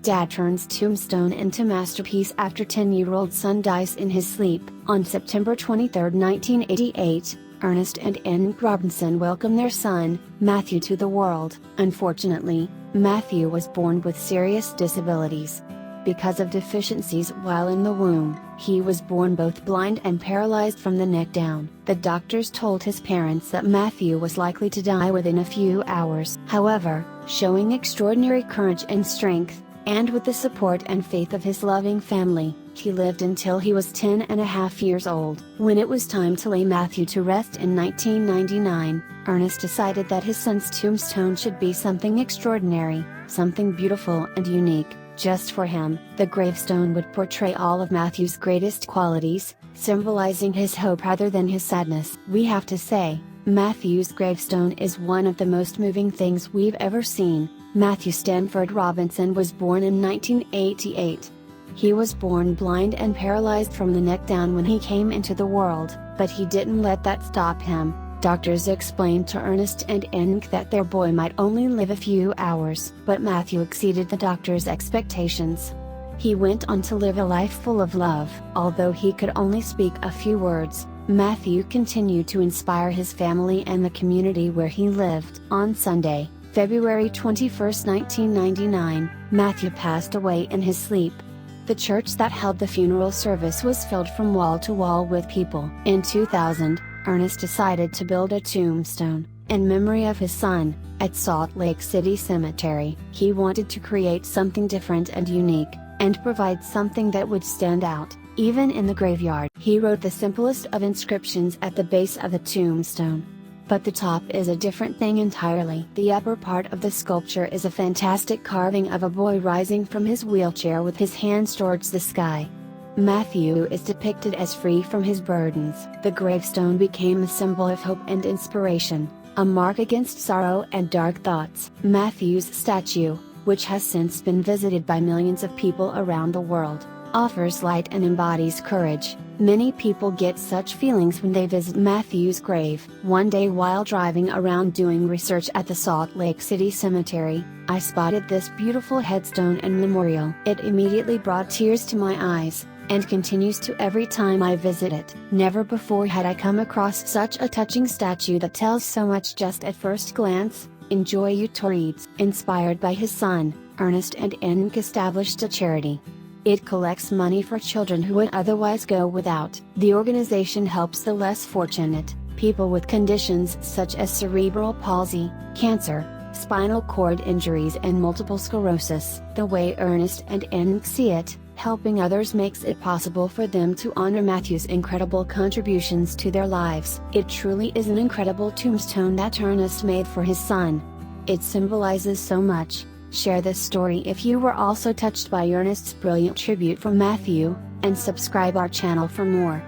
Dad turns Tombstone into masterpiece after 10-year-old son dies in his sleep. On September 23, 1988, Ernest and Anneke Robinson welcome their son, Matthew, to the world. Unfortunately, Matthew was born with serious disabilities. Because of deficiencies while in the womb, he was born both blind and paralyzed from the neck down. The doctors told his parents that Matthew was likely to die within a few hours. However, showing extraordinary courage and strength, and with the support and faith of his loving family, he lived until he was 10.5 years old. When it was time to lay Matthew to rest in 1999, Ernest decided that his son's tombstone should be something extraordinary, something beautiful and unique. Just for him, the gravestone would portray all of Matthew's greatest qualities, symbolizing his hope rather than his sadness. We have to say, Matthew's gravestone is one of the most moving things we've ever seen. Matthew Stanford Robinson was born in 1988. He was born blind and paralyzed from the neck down when he came into the world, but he didn't let that stop him. Doctors explained to Ernest and Anneke that their boy might only live a few hours, but Matthew exceeded the doctors' expectations. He went on to live a life full of love. Although he could only speak a few words, Matthew continued to inspire his family and the community where he lived. On Sunday, February 21, 1999, Matthew passed away in his sleep. The church that held the funeral service was filled from wall to wall with people. In 2000, Ernest decided to build a tombstone, in memory of his son, at Salt Lake City Cemetery. He wanted to create something different and unique, and provide something that would stand out, even in the graveyard. He wrote the simplest of inscriptions at the base of the tombstone. But the top is a different thing entirely. The upper part of the sculpture is a fantastic carving of a boy rising from his wheelchair with his hands towards the sky. Matthew is depicted as free from his burdens. The gravestone became a symbol of hope and inspiration, a mark against sorrow and dark thoughts. Matthew's statue, which has since been visited by millions of people around the world, offers light and embodies courage. Many people get such feelings when they visit Matthew's grave. One day while driving around doing research at the Salt Lake City Cemetery, I spotted this beautiful headstone and memorial. It immediately brought tears to my eyes, and continues to every time I visit it. Never before had I come across such a touching statue that tells so much just at first glance. Enjoy you to reads. Inspired by his son, Ernest and Anneke established a charity. It collects money for children who would otherwise go without. The organization helps the less fortunate, people with conditions such as cerebral palsy, cancer, spinal cord injuries and multiple sclerosis. The way Ernest and Anneke see it, helping others makes it possible for them to honor Matthew's incredible contributions to their lives. It truly is an incredible tombstone that Ernest made for his son. It symbolizes so much. Share this story if you were also touched by Ernest's brilliant tribute for Matthew, and subscribe our channel for more.